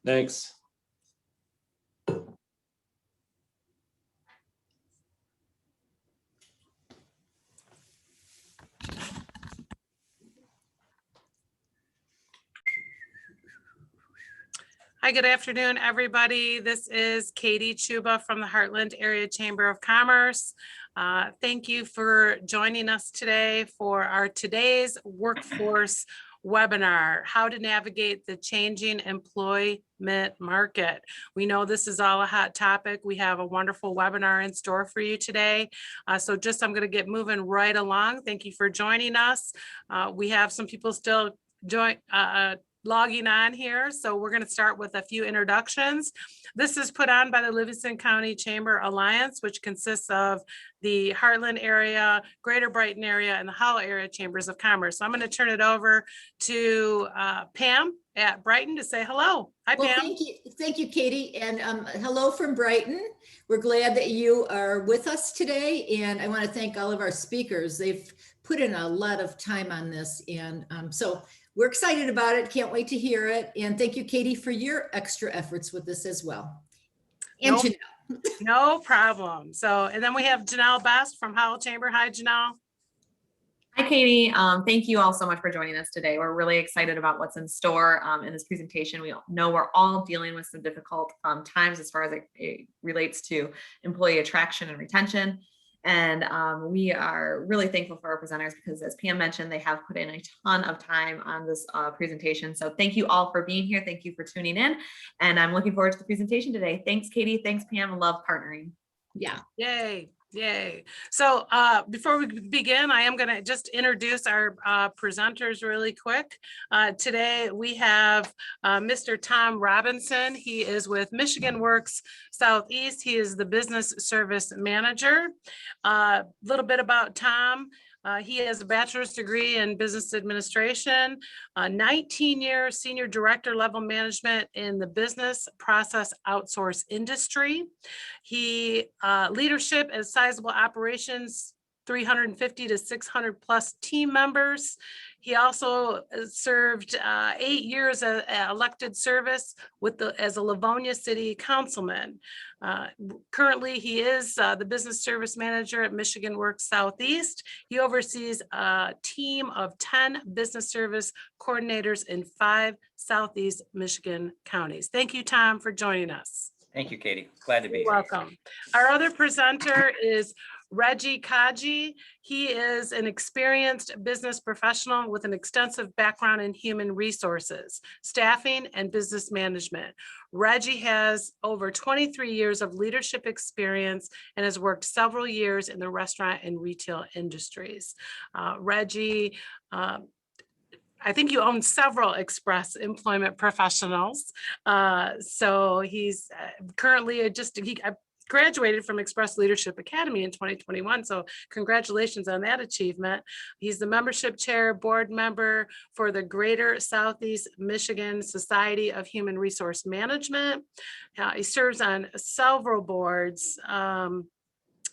Thanks. Hi, good afternoon, everybody. This is Katie Chuba from the Heartland Area Chamber of Commerce. Thank you for joining us today for our today's workforce webinar, how to navigate the changing employment market. We know this is all a hot topic. We have a wonderful webinar in store for you today. I'm going to get moving right along. Thank you for joining us. We have some people still logging on here. So we're going to start with a few introductions. This is put on by the Livingston County Chamber Alliance, which consists of the Heartland area, Greater Brighton area, and the Hollow area chambers of commerce. So I'm going to turn it over to Pam at Brighton to say hello. Hi, well, Pam. Thank you, Katie, and hello from Brighton. We're glad that you are with us today, and I want to thank all of our speakers. They've put in a lot of time on this, and so we're excited about it. Can't wait to hear it. And thank you, Katie, for your extra efforts with this as well. And nope. Janelle. No problem. So, and then we have Janelle Best from Hollow Chamber. Hi, Janelle. Hi, Katie. Thank you all so much for joining us today. We're really excited about what's in store in this presentation. We know we're all dealing with some difficult times as far as it relates to employee attraction and retention. And we are really thankful for our presenters because, as Pam mentioned, they have put in a ton of time on this presentation. So thank you all for being here. Thank you for tuning in. And I'm looking forward to the presentation today. Thanks, Katie. Thanks, Pam. I love partnering. Yeah. Yay. Yay. So before we begin, I am going to just introduce our presenters really quick. Today we have Mr. Tom Robinson. He is with Michigan Works Southeast. He is the business service manager. A little bit about Tom. He has a bachelor's degree in business administration, 19 years senior director level management in the business process outsource industry. He leadership as sizable operations, 350 to 600 plus team members. He also served 8 years elected service as a Livonia City Councilman. Currently, he is the business service manager at Michigan Works Southeast. He oversees a team of 10 business service coordinators in 5 Southeast Michigan counties. Thank you, Tom, for joining us. Thank you, Katie. Glad to be here. Welcome. Our other presenter is Reggie Kaji. He is an experienced business professional with an extensive background in human resources, staffing, and business management. Reggie has over 23 years of leadership experience and has worked several years in the restaurant and retail industries. Reggie, I think you own several Express Employment Professionals. So he's currently he graduated from Express Leadership Academy in 2021. So congratulations on that achievement. He's the membership chair, board member for the Greater Southeast Michigan Society of Human Resource Management. He serves on several boards,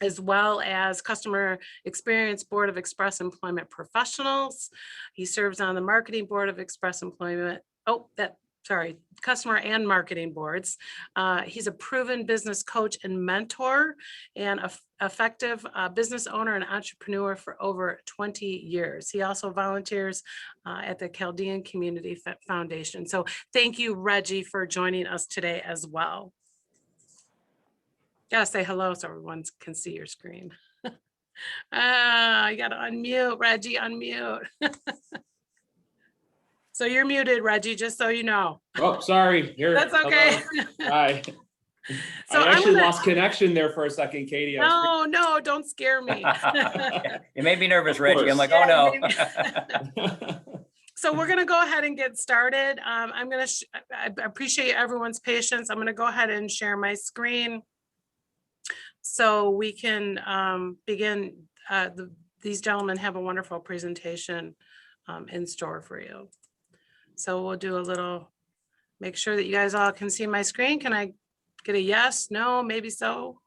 as well as Customer Experience Board of Express Employment Professionals. He serves on the Marketing Board of Express Employment. Customer and Marketing Boards. He's a proven business coach and mentor and effective business owner and entrepreneur for over 20 years. He also volunteers at the Chaldean Community Foundation. So thank you, Reggie, for joining us today as well. Gotta say hello so everyone can see your screen. You gotta unmute, Reggie, unmute. So you're muted, Reggie, just so you know. Oh, sorry. That's okay. Hi. So I actually lost connection there for a second, Katie. No, don't scare me. It made me nervous, Reggie. I'm like, oh no. So we're going to go ahead and get started. I appreciate everyone's patience. I'm going to go ahead and share my screen so we can begin. These gentlemen have a wonderful presentation in store for you. So we'll do a little, make sure that you guys all can see my screen. Can I get a yes, no, maybe so?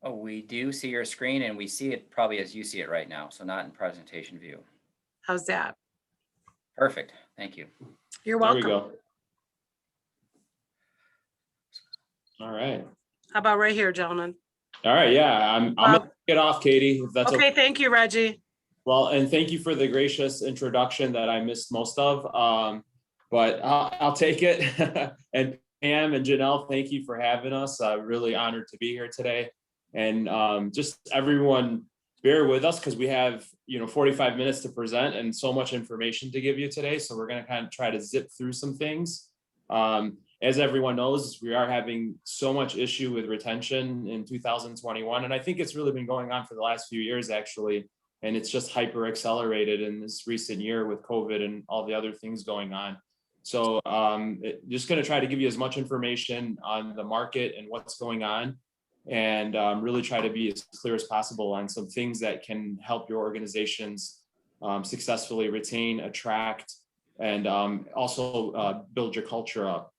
Oh, we do see your screen and we see it probably as you see it right now. So not in presentation view. How's that? Perfect. Thank you. You're welcome. There we go. All right. How about right here, gentlemen? All right. Yeah, I'm gonna get off, Katie, if that's okay. Okay, thank you, Reggie. Well, and thank you for the gracious introduction that I missed most of. But I'll take it. And Pam and Janelle, thank you for having us. Really honored to be here today. And just everyone bear with us because we have 45 minutes to present and so much information to give you today. So we're going to kind of try to zip through some things. As everyone knows, we are having so much issue with retention in 2021. And I think it's really been going on for the last few years, actually. And it's just hyper accelerated in this recent year with COVID and all the other things going on. So just going to try to give you as much information on the market and what's going on, and really try to be as clear as possible on some things that can help your organizations successfully retain, attract, and also build your culture up.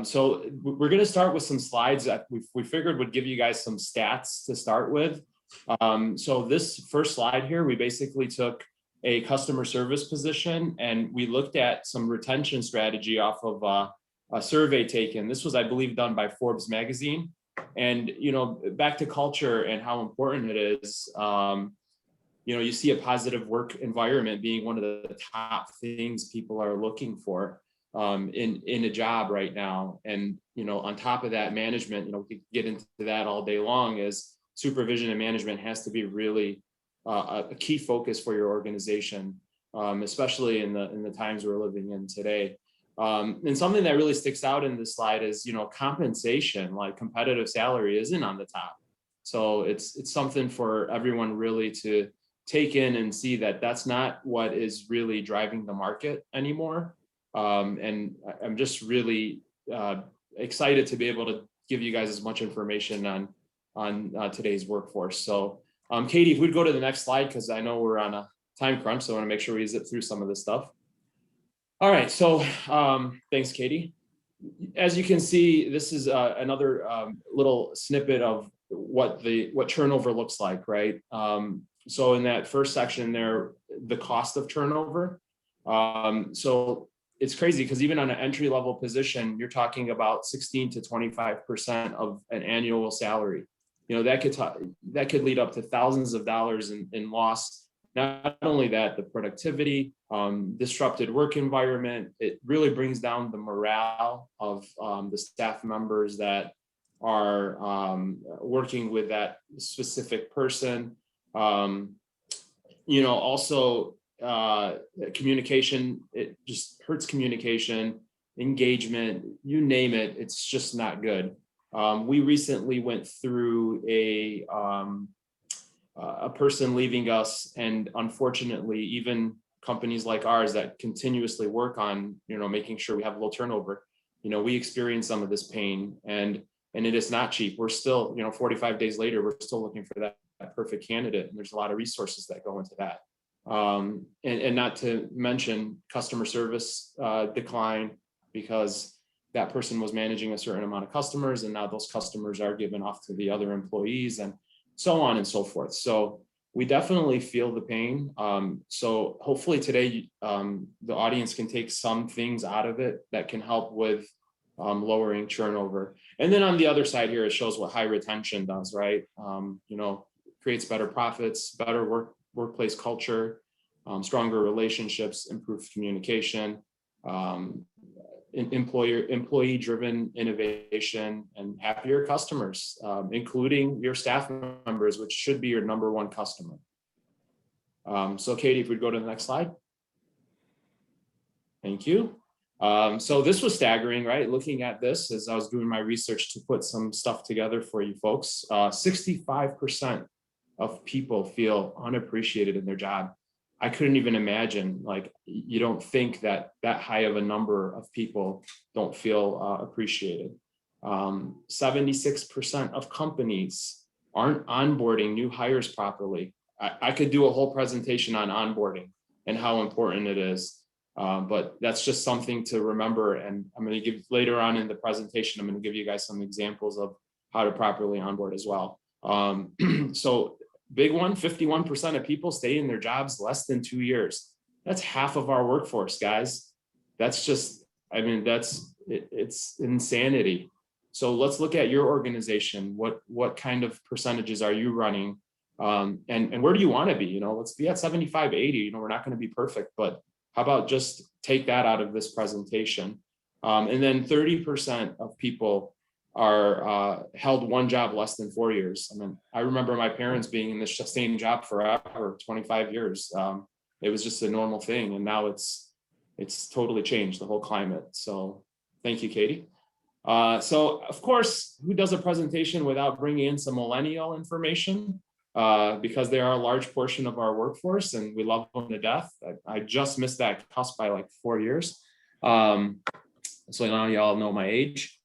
So we're going to start with some slides that we figured would give you guys some stats to start with. So this first slide here, we basically took a customer service position and we looked at some retention strategy off of a survey taken. This was, I believe, done by Forbes magazine. And, back to culture and how important it is, you see a positive work environment being one of the top things people are looking for in a job right now. And, on top of that, management, we could get into that all day long, is supervision and management has to be really a key focus for your organization, especially in the times we're living in today. And something that really sticks out in this slide is, compensation, like competitive salary isn't on the top. So it's something for everyone really to take in and see that that's not what is really driving the market anymore. And I'm just really excited to be able to give you guys as much information on today's workforce. So Katie, if we'd go to the next slide, because I know we're on a time crunch, so I want to make sure we zip through some of this stuff. All right, so thanks, Katie. As you can see, this is another little snippet of what turnover looks like, right? So in that first section there, the cost of turnover. So it's crazy because even on an entry level position, you're talking about 16 to 25% of an annual salary. That could lead up to thousands of dollars in loss. Not only that, the productivity, disrupted work environment, it really brings down the morale of the staff members that are working with that specific person. Also communication, it just hurts communication, engagement, you name it, it's just not good. We recently went through a person leaving us, and unfortunately, even companies like ours that continuously work on, making sure we have low turnover, we experience some of this pain, and it is not cheap. We're still, 45 days later, we're still looking for that perfect candidate, and there's a lot of resources that go into that. And not to mention customer service decline, because that person was managing a certain amount of customers, and now those customers are given off to the other employees, and so on and so forth. So we definitely feel the pain. So hopefully today the audience can take some things out of it that can help with lowering turnover. And then on the other side here, it shows what high retention does, right? Creates better profits, better workplace culture, stronger relationships, improved communication, employee-driven innovation, and happier customers, including your staff members, which should be your number one customer. So Katie, if we'd go to the next slide. Thank you. So this was staggering, right? Looking at this as I was doing my research to put some stuff together for you folks, 65% of people feel unappreciated in their job. I couldn't even imagine, like, you don't think that high of a number of people don't feel appreciated. 76% of companies aren't onboarding new hires properly. I could do a whole presentation on onboarding and how important it is, but that's just something to remember. And I'm going to give later on in the presentation, I'm going to give you guys some examples of how to properly onboard as well. So big one, 51% of people stay in their jobs less than 2 years. That's half of our workforce, guys. That's just, it's insanity. So let's look at your organization. What kind of percentages are you running? And where do you want to be? You know, let's be at 75, 80. You know, we're not going to be perfect, but how about just take that out of this presentation? And then 30% of people are held one job less than 4 years. I mean, I remember my parents being in this same job forever, 25 years. It was just a normal thing. And now it's totally changed, the whole climate. So thank you, Katie. So of course, who does a presentation without bringing in some millennial information? Because they are a large portion of our workforce and we love them to death. I just missed that cusp by like 4 years. So now y'all know my age.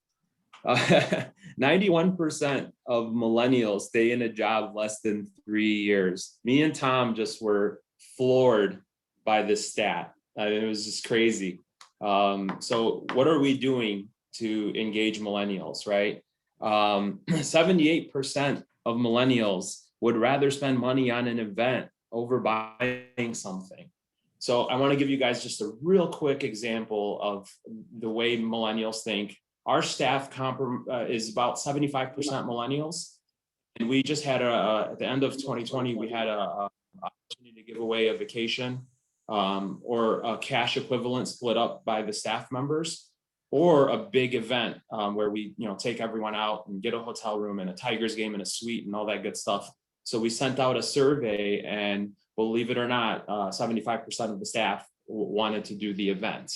91% of millennials stay in a job less than 3 years. Me and Tom just were floored by this stat. It was just crazy. So what are we doing to engage millennials, right? 78% of millennials would rather spend money on an event over buying something. So I want to give you guys just a real quick example of the way millennials think. Our staff is about 75% millennials. And we just had at the end of 2020, we had a opportunity to give away a vacation or a cash equivalent split up by the staff members, or a big event where we, take everyone out and get a hotel room and a Tigers game and a suite and all that good stuff. So we sent out a survey, and believe it or not, 75% of the staff wanted to do the event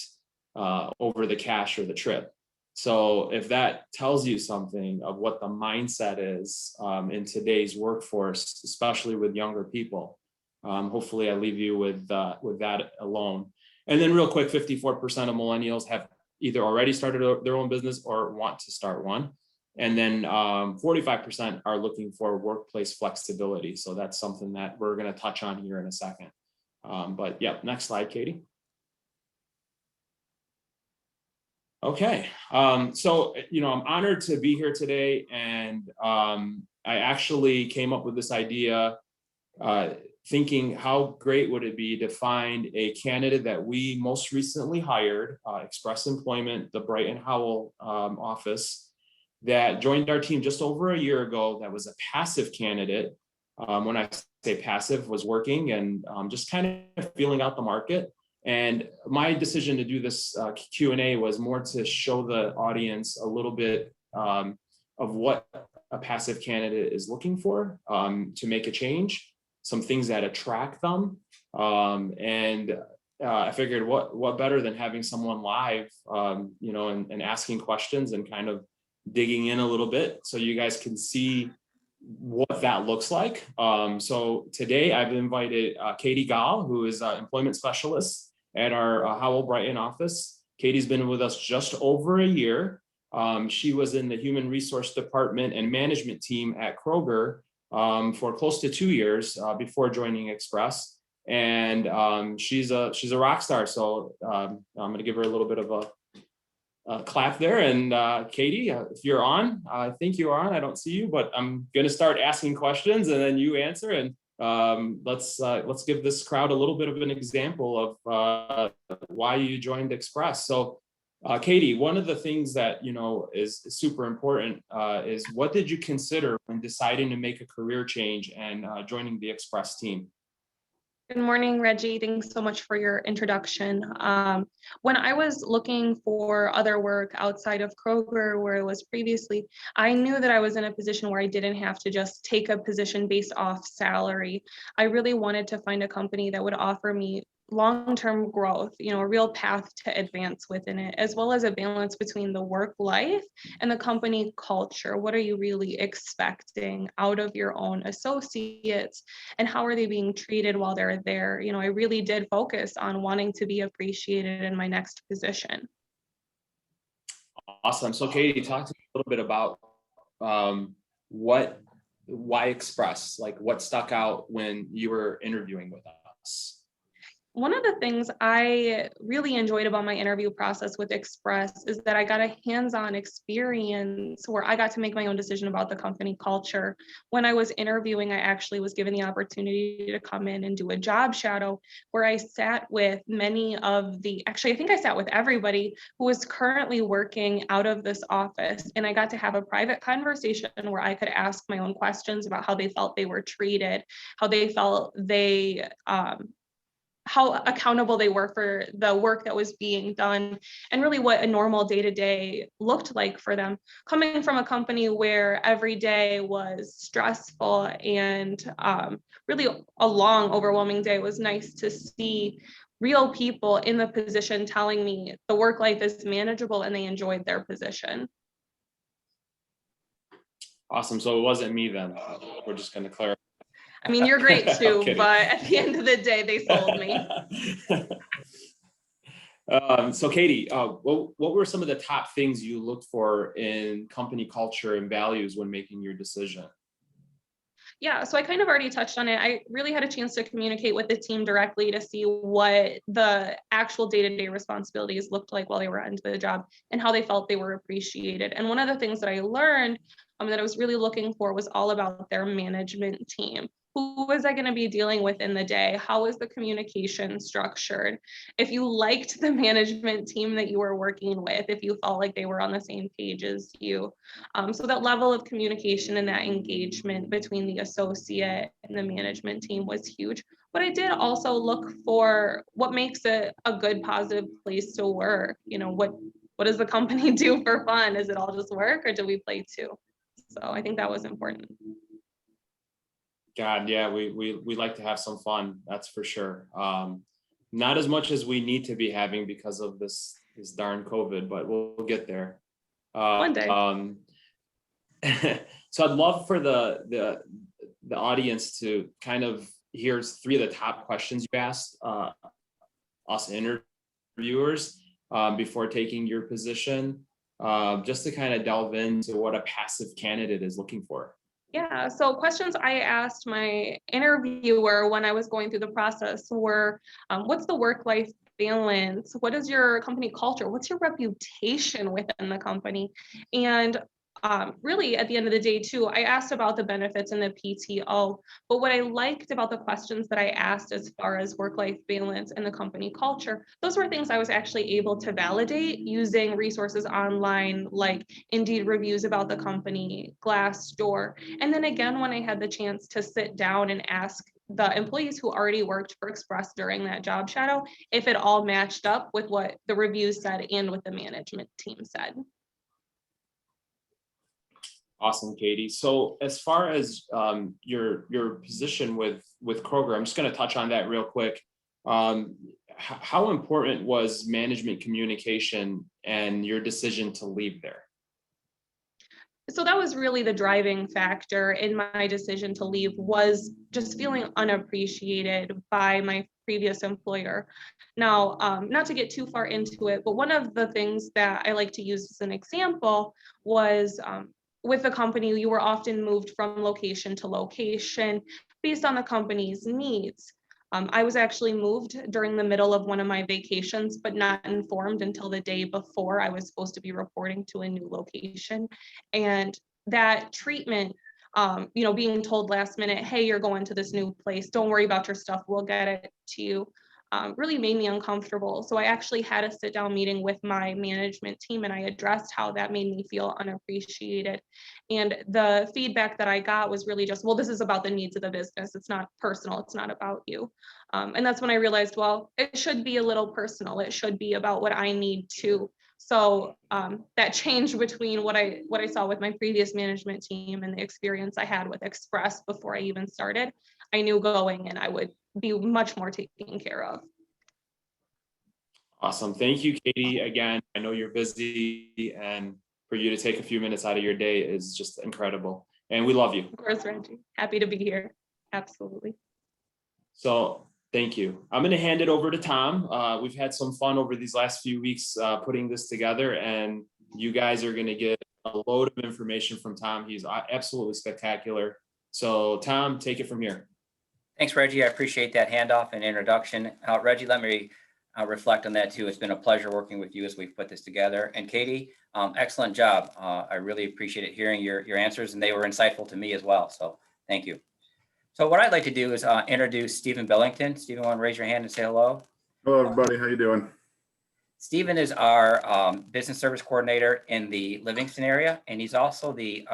over the cash or the trip. So if that tells you something of what the mindset is in today's workforce, especially with younger people, hopefully I leave you with that alone. And then real quick, 54% of millennials have either already started their own business or want to start one. And then 45% are looking for workplace flexibility. So that's something that we're going to touch on here in a second. But yeah, next slide, Katie. Okay, so, I'm honored to be here today. And I actually came up with this idea thinking how great would it be to find a candidate that we most recently hired, Express Employment, the Brighton Howell office, that joined our team just over a year ago. That was a passive candidate. When I say passive, was working and just kind of feeling out the market. And my decision to do this Q&A was more to show the audience a little bit of what a passive candidate is looking for to make a change, some things that attract them. And I figured what better than having someone live, and asking questions and kind of digging in a little bit so you guys can see what that looks like. So today I've invited Katie Gall, who is an employment specialist at our Howell Brighton office. Katie's been with us just over a year. She was in the human resource department and management team at Kroger for close to 2 years before joining Express. And she's a rock star. So I'm going to give her a little bit of a clap there. And Katie, if you're on, I think you're on. I don't see you, but I'm going to start asking questions and then you answer. And let's give this crowd a little bit of an example of why you joined Express. So Katie, one of the things that is super important is what did you consider when deciding to make a career change and joining the Express team? Good morning, Reggie. Thanks so much for your introduction. When I was looking for other work outside of Kroger, where I was previously, I knew that I was in a position where I didn't have to just take a position based off salary. I really wanted to find a company that would offer me long-term growth, a real path to advance within it, as well as a balance between the work life and the company culture. What are you really expecting out of your own associates and how are they being treated while they're there? I really did focus on wanting to be appreciated in my next position. Awesome. So Katie, talk to me a little bit about why Express, like what stuck out when you were interviewing with us? One of the things I really enjoyed about my interview process with Express is that I got a hands-on experience where I got to make my own decision about the company culture. When I was interviewing, I actually was given the opportunity to come in and do a job shadow where I sat with actually, I think I sat with everybody who was currently working out of this office. And I got to have a private conversation where I could ask my own questions about how they felt they were treated, how they felt how accountable they were for the work that was being done, and really what a normal day-to-day looked like for them. Coming from a company where every day was stressful and really a long, overwhelming day, it was nice to see real people in the position telling me the work life is manageable and they enjoyed their position. Awesome. So it wasn't me then. We're just going to clarify. I mean, you're great I'm too, kidding. but at the end of the day, they sold me. So Katie, what were some of the top things you looked for in company culture and values when making your decision? Yeah, so I kind of already touched on it. I really had a chance to communicate with the team directly to see what the actual day-to-day responsibilities looked like while they were into the job and how they felt they were appreciated. And one of the things that I learned that I was really looking for was all about their management team. Who was I going to be dealing with in the day? How is the communication structured? If you liked the management team that you were working with, if you felt like they were on the same page as you. So that level of communication and that engagement between the associate and the management team was huge. But I did also look for what makes it a good, positive place to work. What does the company do for fun? Is it all just work or do we play too? So I think that was important. God, yeah, we like to have some fun, that's for sure. Not as much as we need to be having because of this darn COVID, but we'll get there. One day. So I'd love for the audience to kind of hear 3 of the top questions you asked us interviewers before taking your position, just to kind of delve into what a passive candidate is looking for. Yeah, so questions I asked my interviewer when I was going through the process were, what's the work-life balance? What is your company culture? What's your reputation within the company? And really at the end of the day too, I asked about the benefits and the PTO, but what I liked about the questions that I asked as far as work-life balance and the company culture, those were things I was actually able to validate using resources online like Indeed reviews about the company, Glassdoor. And then again, when I had the chance to sit down and ask the employees who already worked for Express during that job shadow, if it all matched up with what the reviews said and what the management team said. Awesome, Katie. So as far as your position with Kroger, I'm just going to touch on that real quick. How important was management communication and your decision to leave there? So that was really the driving factor in my decision to leave, was just feeling unappreciated by my previous employer. Now, not to get too far into it, but one of the things that I like to use as an example was with the company, you were often moved from location to location based on the company's needs. I was actually moved during the middle of one of my vacations, but not informed until the day before I was supposed to be reporting to a new location. And that treatment, being told last minute, hey, you're going to this new place, don't worry about your stuff, we'll get it to you, really made me uncomfortable. So I actually had a sit down meeting with my management team and I addressed how that made me feel unappreciated. And the feedback that I got was really just, well, this is about the needs of the business. It's not personal. It's not about you. And that's when I realized, well, it should be a little personal. It should be about what I need to. So that change between what I saw with my previous management team and the experience I had with Express before I even started, I knew going and I would be much more taken care of. Awesome. Thank you, Katie. Again, I know you're busy, and for you to take a few minutes out of your day is just incredible. And we love you. Of course, Reggie. Happy to be here. Absolutely. So thank you. I'm going to hand it over to Tom. We've had some fun over these last few weeks putting this together, and you guys are going to get a load of information from Tom. He's absolutely spectacular. So Tom, take it from here. Thanks, Reggie. I appreciate that handoff and introduction. Reggie, let me reflect on that too. It's been a pleasure working with you as we've put this together. And Katie, excellent job. I really appreciated hearing your answers, and they were insightful to me as well. So thank you. So what I'd like to do is introduce Stephen Billington. Stephen, want to raise your hand and say hello? Hello, everybody. How you doing? Stephen is our business service coordinator in the Livingston area, and he's also the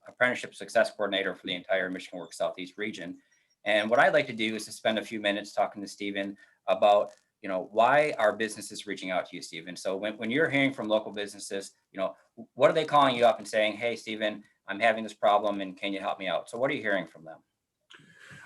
apprenticeship success coordinator for the entire Michigan Works Southeast region. And what I'd like to do is to spend a few minutes talking to Stephen about, why our business is reaching out to you, Stephen. So when you're hearing from local businesses, what are they calling you up and saying, hey, Stephen, I'm having this problem and can you help me out? So what are you hearing from them?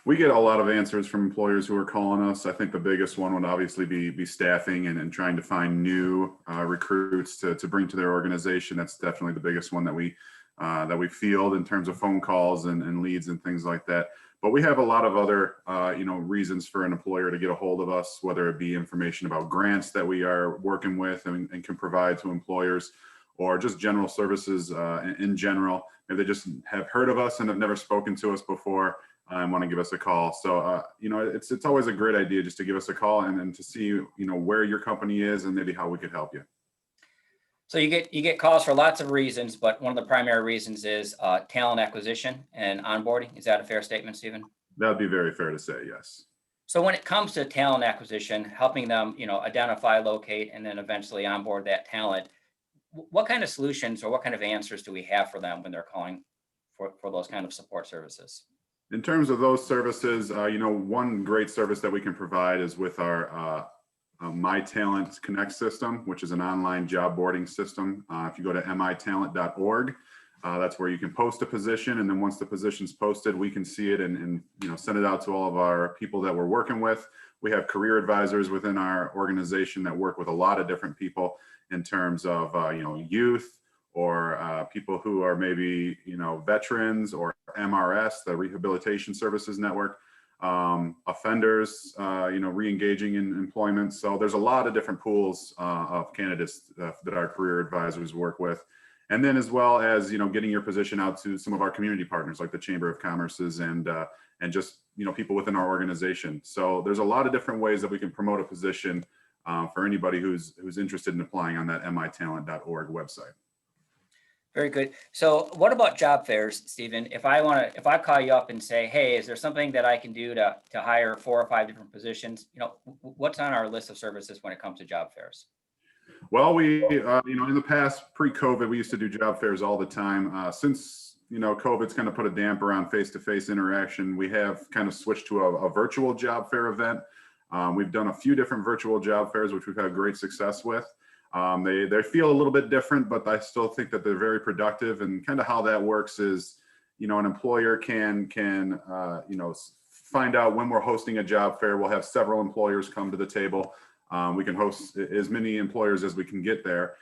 We get a lot of answers from employers who are calling us. I think the biggest one would obviously be staffing and trying to find new recruits to bring to their organization. That's definitely the biggest one that we field in terms of phone calls and leads and things like that. But we have a lot of other, reasons for an employer to get a hold of us, whether it be information about grants that we are working with and can provide to employers, or just general services in general. Maybe they just have heard of us and have never spoken to us before and want to give us a call. So, it's always a great idea just to give us a call and to see, where your company is and maybe how we could help you. So you get calls for lots of reasons, but one of the primary reasons is talent acquisition and onboarding. Is that a fair statement, Stephen? That would be very fair to say, yes. So when it comes to talent acquisition, helping them, identify, locate, and then eventually onboard that talent, what kind of solutions or what kind of answers do we have for them when they're calling for those kind of support services? In terms of those services, one great service that we can provide is with our My Talent Connect system, which is an online job boarding system. If you go to mitalent.org, that's where you can post a position. And then once the position's posted, we can see it and send it out to all of our people that we're working with. We have career advisors within our organization that work with a lot of different people in terms of, youth or people who are maybe, veterans, or MRS, the Rehabilitation Services Network. Offenders, re-engaging in employment. So there's a lot of different pools of candidates that our career advisors work with. And then as well as, getting your position out to some of our community partners like the Chamber of Commerce's and just, people within our organization. So there's a lot of different ways that we can promote a position for anybody who's interested in applying on that mitalent.org website. Very good. So what about job fairs, Stephen? If I call you up and say, hey, is there something that I can do to hire 4 or 5 different positions? What's on our list of services when it comes to job fairs? Well, we, in the past, pre-COVID, we used to do job fairs all the time. Since, COVID's kind of put a damper on face-to-face interaction, we have kind of switched to a virtual job fair event. We've done a few different virtual job fairs, which we've had great success with. They feel a little bit different, but I still think that they're very productive. And kind of how that works is, an employer can find out when we're hosting a job fair. We'll have several employers come to the table. We can host as many employers as we can get there.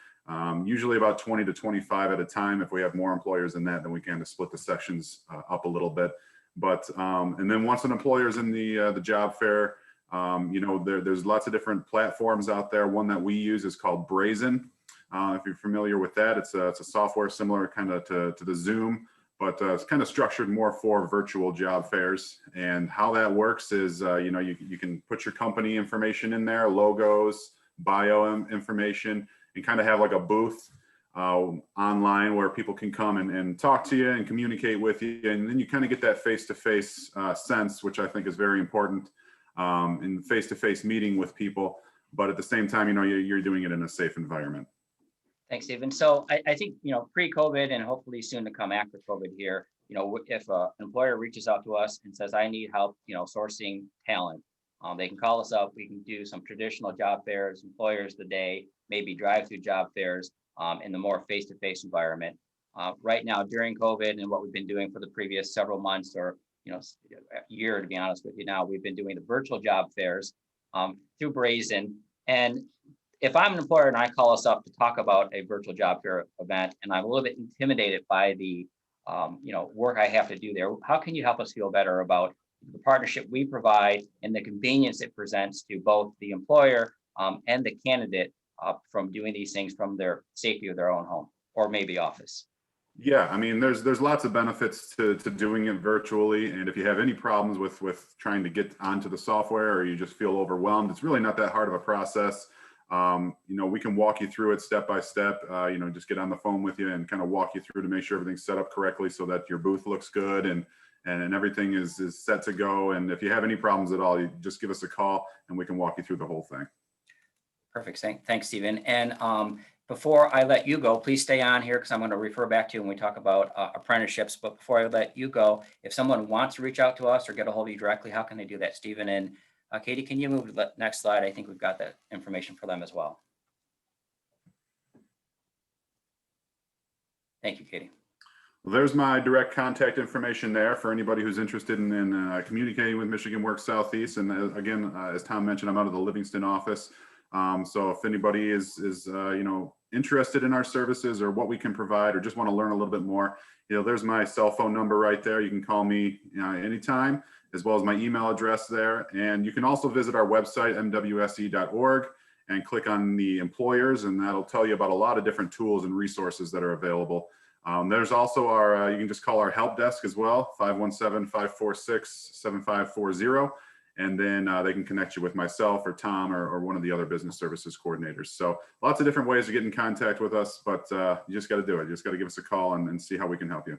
Usually about 20 to 25 at a time. If we have more employers than that, then we kind of split the sections up a little bit. But and then once an employer is in the job fair, there's lots of different platforms out there. One that we use is called Brazen. If you're familiar with that, it's a software similar kind of to the Zoom, but it's kind of structured more for virtual job fairs. And how that works is, you can put your company information in there, logos, bio information, and kind of have like a booth online where people can come and talk to you and communicate with you. And then you kind of get that face-to-face sense, which I think is very important. In face-to-face meeting with people, but at the same time, you're doing it in a safe environment. Thanks, Stephen. So I think, pre-COVID and hopefully soon to come after COVID here, if an employer reaches out to us and says, I need help, sourcing talent, they can call us up. We can do some traditional job fairs, employers the day, maybe drive-through job fairs in the more face-to-face environment. Right now during COVID and what we've been doing for the previous several months or year, to be honest with you now, we've been doing the virtual job fairs through Brazen. And if I'm an employer and I call us up to talk about a virtual job fair event, and I'm a little bit intimidated by the work I have to do there, how can you help us feel better about the partnership we provide and the convenience it presents to both the employer and the candidate from doing these things from their safety of their own home or maybe office? Yeah, I mean, there's lots of benefits to doing it virtually, and if you have any problems with trying to get onto the software, or you just feel overwhelmed, it's really not that hard of a process. You know, we can walk you through it step by step. You know, just get on the phone with you and kind of walk you through to make sure everything's set up correctly so that your booth looks good and everything is set to go. And if you have any problems at all, you just give us a call and we can walk you through the whole thing. Perfect. Thanks, Stephen. And before I let you go, please stay on here because I'm going to refer back to you when we talk about apprenticeships. But before I let you go, if someone wants to reach out to us or get a hold of you directly, how can they do that, Stephen? And Katie, can you move to the next slide? I think we've got that information for them as well. Thank you, Katie. Well, there's my direct contact information there for anybody who's interested in communicating with Michigan Works Southeast. And again, as Tom mentioned, I'm out of the Livingston office. So if anybody is you know, interested in our services or what we can provide, or just want to learn a little bit more, you know, there's my cell phone number right there. You can call me anytime, as well as my email address there. And you can also visit our website, mwse.org, and click on the employers, and that'll tell you about a lot of different tools and resources that are available. There's also our, you can just call our help desk as well, 517-546-7540. And then they can connect you with myself or Tom or one of the other business services coordinators. So lots of different ways to get in contact with us, but you just got to do it. You just got to give us a call and see how we can help you.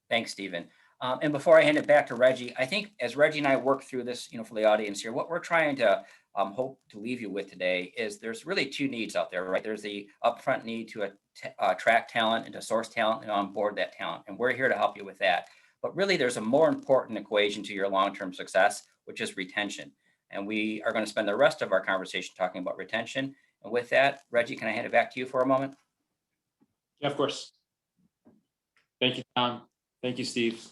Thanks, Stephen. And before I hand it back to Reggie, I think as Reggie and I work through this, you know, for the audience here, what we're trying to hope to leave you with today is there's really two needs out there, right? There's the upfront need to attract talent and to source talent and onboard that talent. And we're here to help you with that. But really, there's a more important equation to your long-term success, which is retention. And we are going to spend the rest of our conversation talking about retention. And with that, Reggie, can I hand it back to you for a moment? Yeah, of course. Thank you, Tom. Thank you, Steve.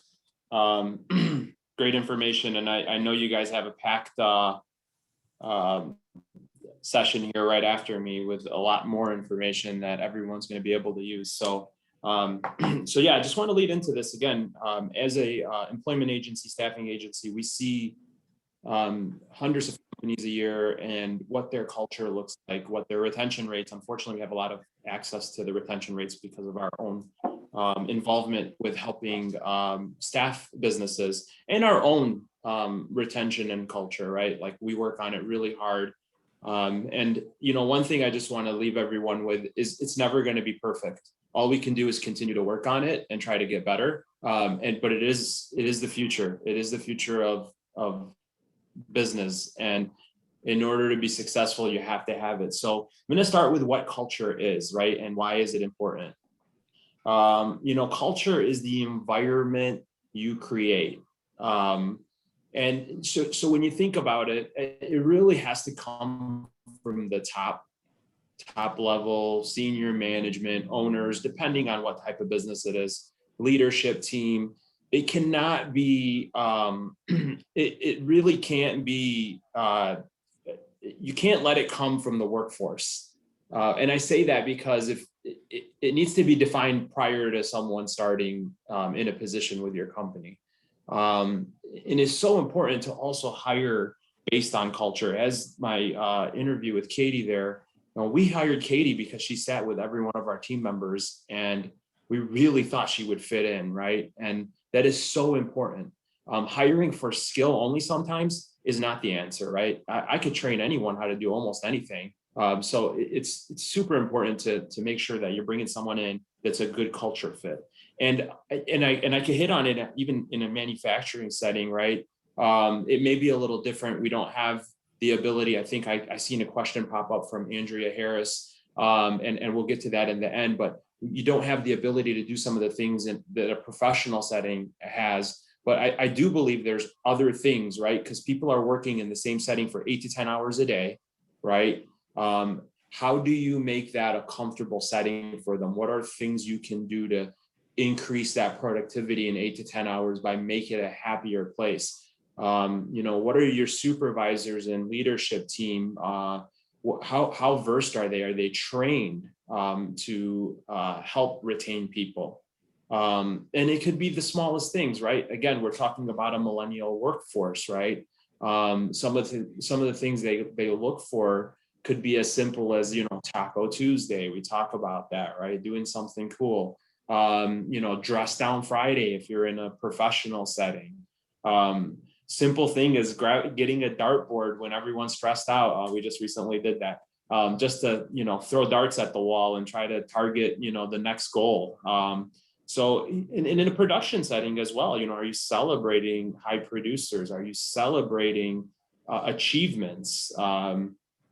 Great information. And I know you guys have a packed session here right after me with a lot more information that everyone's going to be able to use. So yeah, I just want to lead into this again. As a employment agency, staffing agency, we see hundreds of companies a year and what their culture looks like, what their retention rates. Unfortunately, we have a lot of access to the retention rates because of our own involvement with helping staff businesses and our own retention and culture, right? Like we work on it really hard. And, you know, one thing I just want to leave everyone with is it's never going to be perfect. All we can do is continue to work on it and try to get better. But it is the future. It is the future of business. And in order to be successful, you have to have it. So I'm going to start with what culture is, right? And why is it important? You know, culture is the environment you create. And so when you think about it, it really has to come from the top level, senior management, owners, depending on what type of business it is, leadership team. It cannot be, it really can't be, you can't let it come from the workforce. And I say that because if it needs to be defined prior to someone starting in a position with your company. And it's so important to also hire based on culture. As my interview with Katie there, we hired Katie because she sat with every one of our team members and we really thought she would fit in, right? And that is so important. Hiring for skill only sometimes is not the answer, right? I could train anyone how to do almost anything. So it's super important to make sure that you're bringing someone in that's a good culture fit. And I can hit on it even in a manufacturing setting, right? It may be a little different. We don't have the ability. I think I seen a question pop up from Andrea Harris, and we'll get to that in the end. But you don't have the ability to do some of the things that a professional setting has. But I do believe there's other things, right? Because people are working in the same setting for 8 to 10 hours a day, right? How do you make that a comfortable setting for them? What are things you can do to increase that productivity in 8 to 10 hours by making it a happier place? What are your supervisors and leadership team? How versed are they? Are they trained to help retain people? And it could be the smallest things, right? Again, we're talking about a millennial workforce, right? Some of the things they look for could be as simple as, Taco Tuesday. We talk about that, right? Doing something cool. Dress down Friday if you're in a professional setting. Simple thing is getting a dartboard when everyone's stressed out. We just recently did that. Just to, throw darts at the wall and try to target, the next goal. So in a production setting as well, are you celebrating high producers? Are you celebrating achievements?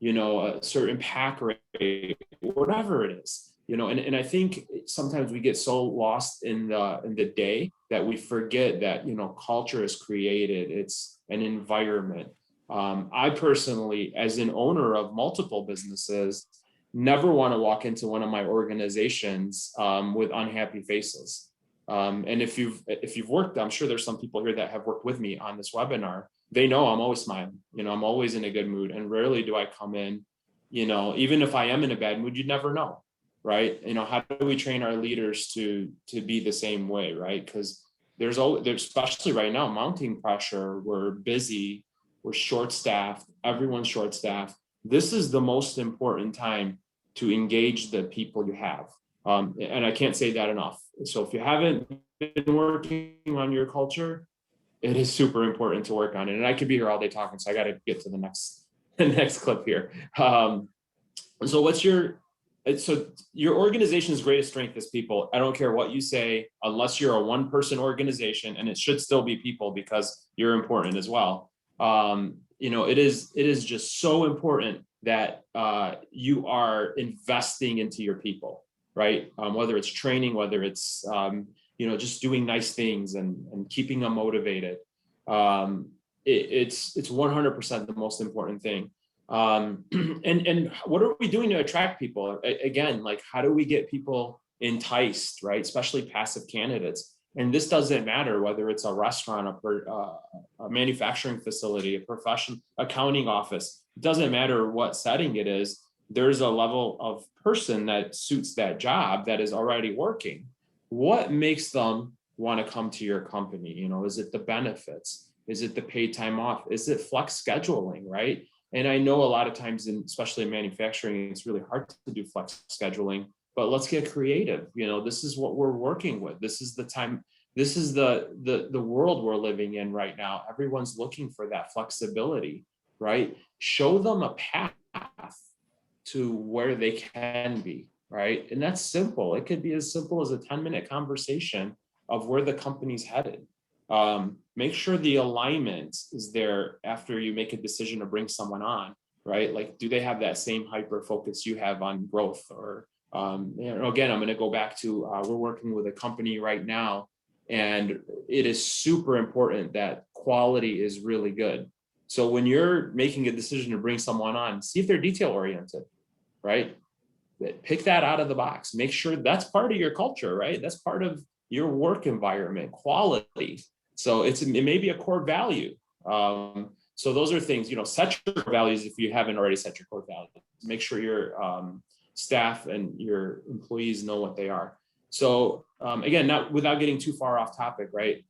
A certain pack rate, whatever it is, and I think sometimes we get so lost in the day that we forget that, culture is created. It's an environment. I personally, as an owner of multiple businesses, never want to walk into one of my organizations with unhappy faces. And if you've worked, I'm sure there's some people here that have worked with me on this webinar. They know I'm always smiling, I'm always in a good mood, and rarely do I come in, even if I am in a bad mood, you never know, right? How do we train our leaders to be the same way, right? Because there's especially right now, mounting pressure. We're busy, we're short-staffed, everyone's short-staffed. This is the most important time to engage the people you have. And I can't say that enough. So if you haven't been working on your culture, it is super important to work on it. And I could be here all day talking, so I got to get to the next clip here. So your organization's greatest strength is people. I don't care what you say, unless you're a one-person organization, and it should still be people because you're important as well. It is just so important that you are investing into your people, right? Whether it's training, whether it's just doing nice things and keeping them motivated. It's 100% the most important thing. And what are we doing to attract people? Again, like, how do we get people enticed, right? Especially passive candidates. And this doesn't matter whether it's a restaurant, a manufacturing facility, a profession, accounting office. It doesn't matter what setting it is. There's a level of person that suits that job that is already working. What makes them want to come to your company? Is it the benefits? Is it the paid time off? Is it flex scheduling, right? And I know a lot of times, especially in manufacturing, it's really hard to do flex scheduling, but let's get creative. This is what we're working with. This is the time. This is the world we're living in right now. Everyone's looking for that flexibility, right? Show them a path to where they can be, right? And that's simple. It could be as simple as a 10-minute conversation of where the company's headed. Make sure the alignment is there after you make a decision to bring someone on, right? Like, do they have that same hyper focus you have on growth? Or, again, I'm going to go back to, we're working with a company right now, and it is super important that quality is really good. So when you're making a decision to bring someone on, see if they're detail oriented, right? Pick that out of the box. Make sure that's part of your culture, right? That's part of your work environment, quality. So it may be a core value. So those are things, set your values if you haven't already set your core values. Make sure your staff and your employees know what they are. So again, not without getting too far off topic, right?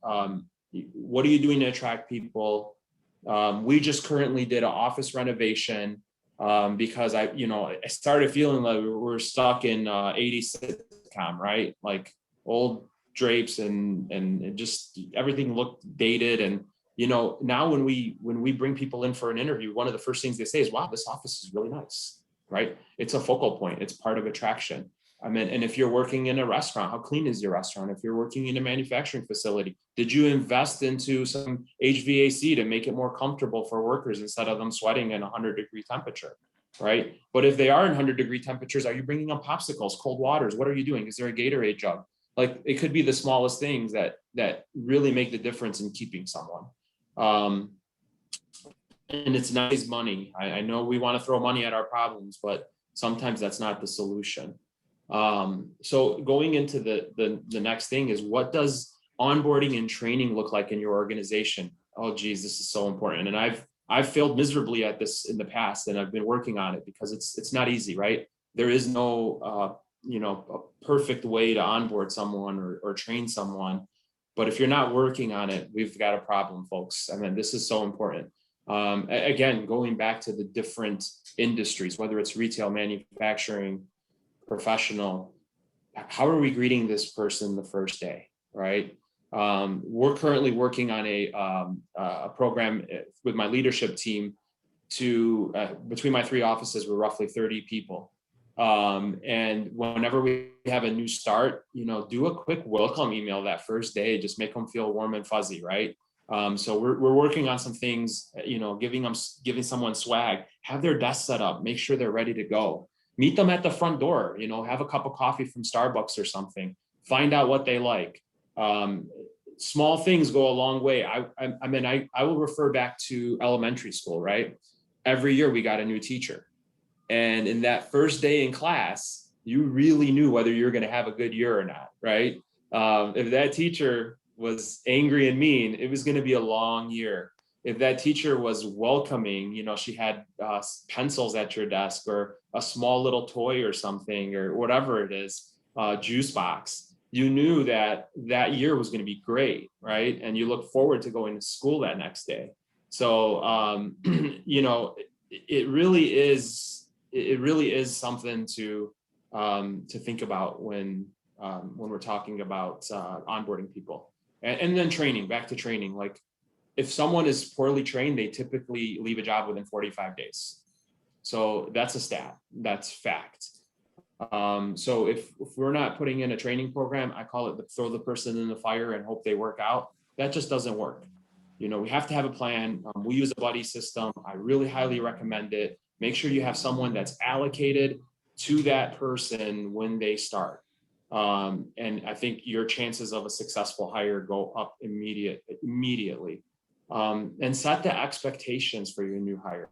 What are you doing to attract people? We just currently did an office renovation because I started feeling like we're stuck in 80s sitcom, right? Like old drapes and just everything looked dated. And now when we bring people in for an interview, one of the first things they say is, wow, this office is really nice, right? It's a focal point. It's part of attraction. And if you're working in a restaurant, how clean is your restaurant? If you're working in a manufacturing facility, did you invest into some HVAC to make it more comfortable for workers instead of them sweating in 100-degree temperature, right? But if they are in 100-degree temperatures, are you bringing them popsicles, cold waters? What are you doing? Is there a Gatorade jug? Like, it could be the smallest things that really make the difference in keeping someone. And it's nice money. I know we want to throw money at our problems, but sometimes that's not the solution. So going into the next thing is, what does onboarding and training look like in your organization? Oh, geez, this is so important. And I've failed miserably at this in the past, and I've been working on it because it's not easy, right? There is no, a perfect way to onboard someone or train someone. But if you're not working on it, we've got a problem, folks. I mean, this is so important. Again, going back to the different industries, whether it's retail, manufacturing, professional, how are we greeting this person the first day, right? We're currently working on a program with my leadership team to, between my 3 offices, we're roughly 30 people. And whenever we have a new start, do a quick welcome email that first day, just make them feel warm and fuzzy, right? So we're working on some things, giving someone swag, have their desk set up, make sure they're ready to go. Meet them at the front door, have a cup of coffee from Starbucks or something, find out what they like. Small things go a long way. I will refer back to elementary school, right? Every year we got a new teacher. And in that first day in class, you really knew whether you were going to have a good year or not, right? If that teacher was angry and mean, it was going to be a long year. If that teacher was welcoming, she had pencils at your desk or a small little toy or something or whatever it is, juice box, you knew that that year was going to be great, right? And you look forward to going to school that next day. So, it really is something to think about when we're talking about onboarding people, and then training. Back to training, like if someone is poorly trained, they typically leave a job within 45 days. So that's a stat. That's fact. So if we're not putting in a training program, I call it throw the person in the fire and hope they work out. That just doesn't work. We have to have a plan. We use a buddy system. I really highly recommend it. Make sure you have someone that's allocated to that person when they start. And I think your chances of a successful hire go up immediately. And set the expectations for your new hire.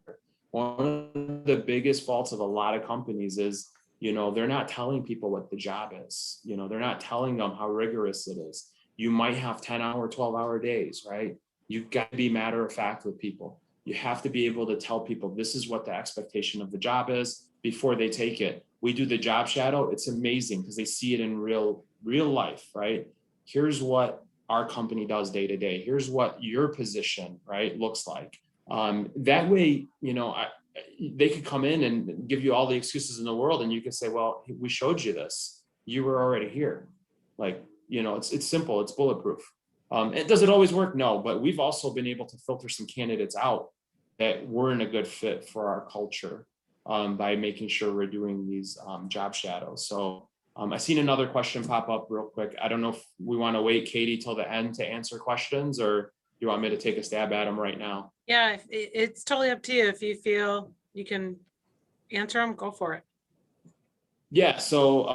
One of the biggest faults of a lot of companies is, they're not telling people what the job is. They're not telling them how rigorous it is. You might have 10-hour, 12-hour days, right? You've got to be matter of fact with people. You have to be able to tell people this is what the expectation of the job is before they take it. We do the job shadow. It's amazing because they see it in real life, right? Here's what our company does day to day. Here's what your position, right, looks like. That way, they could come in and give you all the excuses in the world, and you could say, well, we showed you this. You were already here. Like, it's simple. It's bulletproof. And does it always work? No, but we've also been able to filter some candidates out that weren't a good fit for our culture by making sure we're doing these job shadows. So I seen another question pop up real quick. I don't know if we want to wait, Katie, till the end to answer questions, or you want me to take a stab at them right now? Yeah, it's totally up to you. If you feel you can answer them, go for it. Yeah, so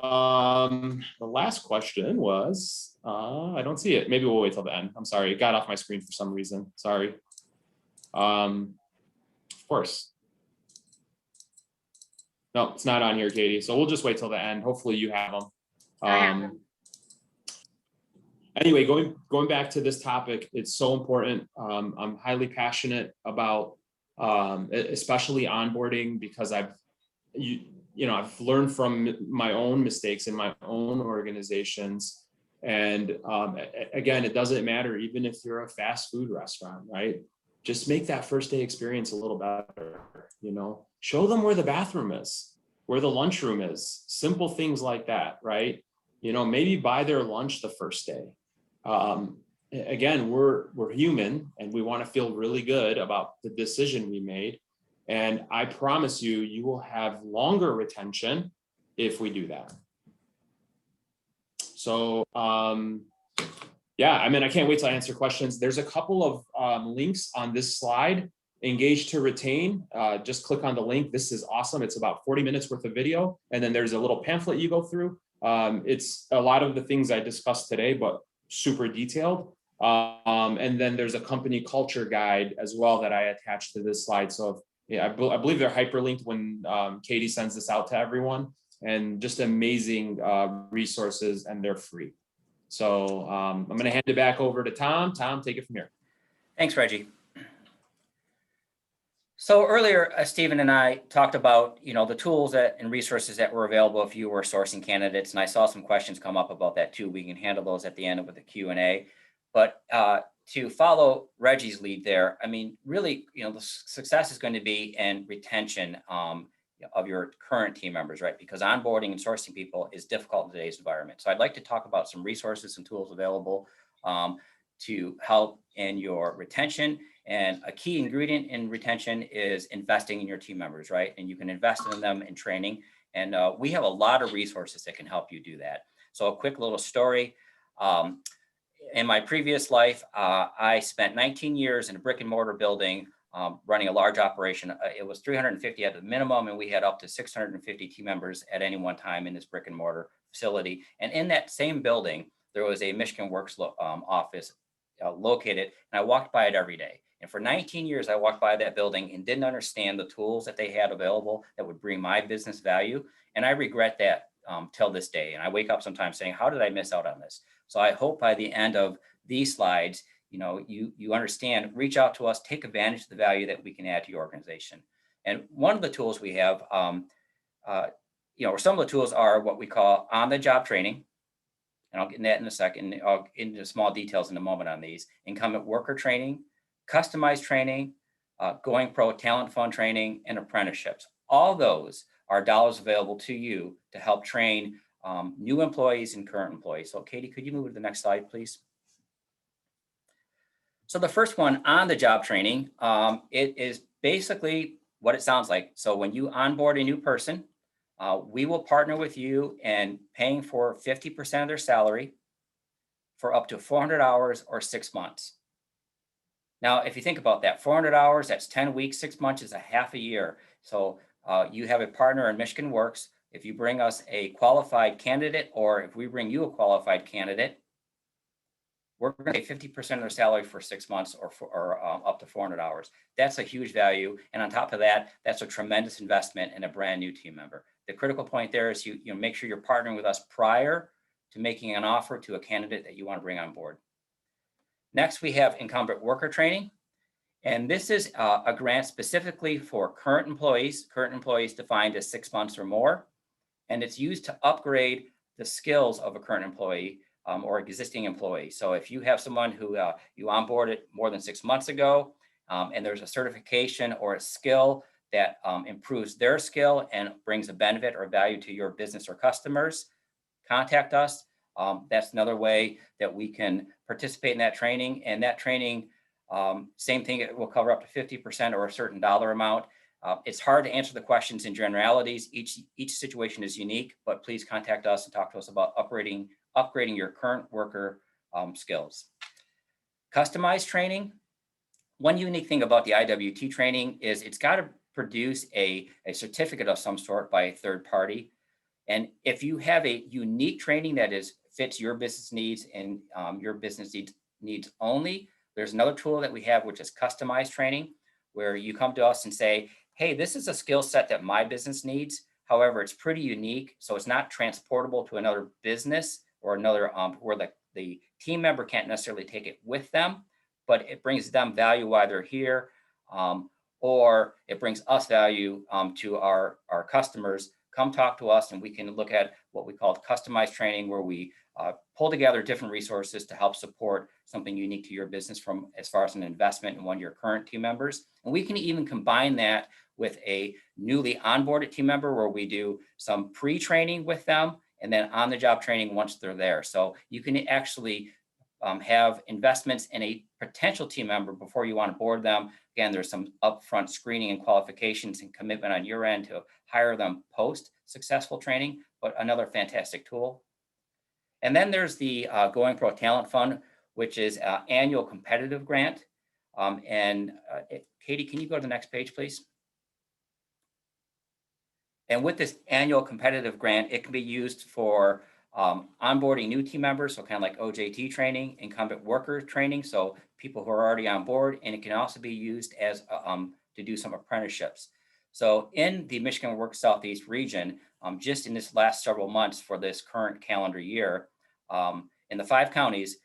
the last question was, I don't see it. Maybe we'll wait till the end. I'm sorry, it got off my screen for some reason. Sorry. Of course. No, it's not on here, Katie. So we'll just wait till the end. Hopefully you have them. I have them. Anyway, going back to this topic, it's so important. I'm highly passionate about especially onboarding, because I've learned from my own mistakes in my own organizations. And again, it doesn't matter, even if you're a fast food restaurant, right? Just make that first day experience a little better, show them where the bathroom is, where the lunchroom is, simple things like that, right? Maybe buy their lunch the first day. Again, we're human and we want to feel really good about the decision we made. And I promise you, you will have longer retention if we do that. So, yeah, I can't wait to answer questions. There's a couple of links on this slide. Engage to retain. Just click on the link. This is awesome. It's about 40 minutes worth of video. And then there's a little pamphlet you go through. It's a lot of the things I discussed today, but super detailed. And then there's a company culture guide as well that I attached to this slide. So I believe they're hyperlinked when Katie sends this out to everyone, and just amazing resources, and they're free. So I'm going to hand it back over to Tom. Tom, take it from here. Thanks, Reggie. So earlier, Stephen and I talked about, the tools and resources that were available if you were sourcing candidates. And I saw some questions come up about that too. We can handle those at the end with the Q&A. But to follow Reggie's lead there, really, the success is going to be in retention. of your current team members, right? Because onboarding and sourcing people is difficult in today's environment. So I'd like to talk about some resources and tools available to help in your retention. And a key ingredient in retention is investing in your team members, right? And you can invest in them in training. And we have a lot of resources that can help you do that. So a quick little story. In my previous life, I spent 19 years in a brick and mortar building running a large operation. It was 350 at the minimum, and we had up to 650 team members at any one time in this brick and mortar facility. And in that same building, there was a Michigan Works office located, and I walked by it every day. And for 19 years, I walked by that building and didn't understand the tools that they had available that would bring my business value. And I regret that till this day. And I wake up sometimes saying, how did I miss out on this? So I hope by the end of these slides, you understand, reach out to us, take advantage of the value that we can add to your organization. And one of the tools we have, or some of the tools are what we call on-the-job training. And I'll get into that in a second. I'll get into small details in a moment on these. Incumbent worker training, customized training, Going Pro Talent Fund training, and apprenticeships. All those are dollars available to you to help train new employees and current employees. So Katie, could you move to the next slide, please? So the first one, on the job training, it is basically what it sounds like. So when you onboard a new person, we will partner with you in paying for 50% of their salary for up to 400 hours or 6 months. Now, if you think about that, 400 hours, that's 10 weeks, 6 months is a half a year. So you have a partner in Michigan Works. If you bring us a qualified candidate, or if we bring you a qualified candidate, we're going to pay 50% of their salary for 6 months or up to 400 hours. That's a huge value. And on top of that, that's a tremendous investment in a brand new team member. The critical point there is you make sure you're partnering with us prior to making an offer to a candidate that you want to bring on board. Next, we have incumbent worker training. And this is a grant specifically for current employees defined as 6 months or more. And it's used to upgrade the skills of a current employee or existing employee. So if you have someone who you onboarded more than 6 months ago, and there's a certification or a skill that improves their skill and brings a benefit or value to your business or customers, contact us. That's another way that we can participate in that training. And that training, same thing, it will cover up to 50% or a certain dollar amount. It's hard to answer the questions in generalities. Each situation is unique, but please contact us and talk to us about upgrading your current worker skills. Customized training. One unique thing about the IWT training is it's got to produce a certificate of some sort by a third party. And if you have a unique training that fits your business needs and your business needs only, there's another tool that we have, which is customized training, where you come to us and say, hey, this is a skill set that my business needs. However, it's pretty unique, so it's not transportable to another business or another where the team member can't necessarily take it with them, but it brings them value while they're here, or it brings us value to our customers. Come talk to us and we can look at what we call customized training, where we pull together different resources to help support something unique to your business from as far as an investment in one of your current team members. And we can even combine that with a newly onboarded team member where we do some pre-training with them and then on-the-job training once they're there. So you can actually have investments in a potential team member before you want to board them. Again, there's some upfront screening and qualifications and commitment on your end to hire them post-successful training, but another fantastic tool. And then there's the Going Pro Talent Fund, which is an annual competitive grant. Katie, can you go to the next page, please? And with this annual competitive grant, it can be used for onboarding new team members, so kind of like OJT training, incumbent worker training, so people who are already on board, and it can also be used as to do some apprenticeships. So in the Michigan Works Southeast region, just in this last several months for this current calendar year, in the 5 counties,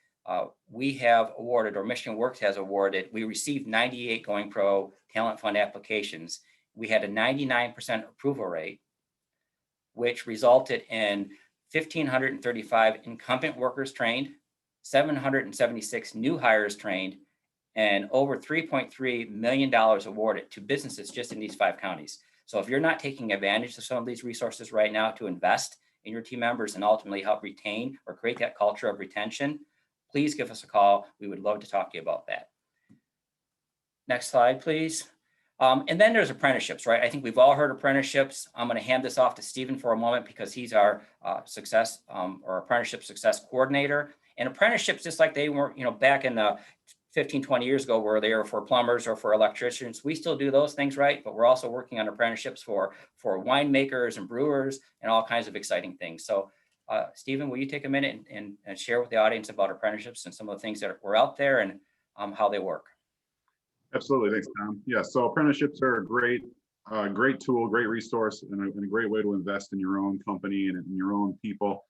we have awarded, or Michigan Works has awarded, we received 98 Going Pro Talent Fund applications. We had a 99% approval rate, which resulted in 1,535 incumbent workers trained, 776 new hires trained, and over $3.3 million awarded to businesses just in these 5 counties. So if you're not taking advantage of some of these resources right now to invest in your team members and ultimately help retain or create that culture of retention, please give us a call. We would love to talk to you about that. Next slide, please. And then there's apprenticeships, right? I think we've all heard apprenticeships. I'm going to hand this off to Stephen for a moment because he's our success or apprenticeship success coordinator. And apprenticeships, just like they were, back in the 15, 20 years ago, where they were for plumbers or for electricians, we still do those things, right? But we're also working on apprenticeships for winemakers and brewers and all kinds of exciting things. So Stephen, will you take a minute and share with the audience about apprenticeships and some of the things that were out there and how they work? Absolutely. Thanks, Tom. Yeah, so apprenticeships are a great tool, great resource, and a great way to invest in your own company and in your own people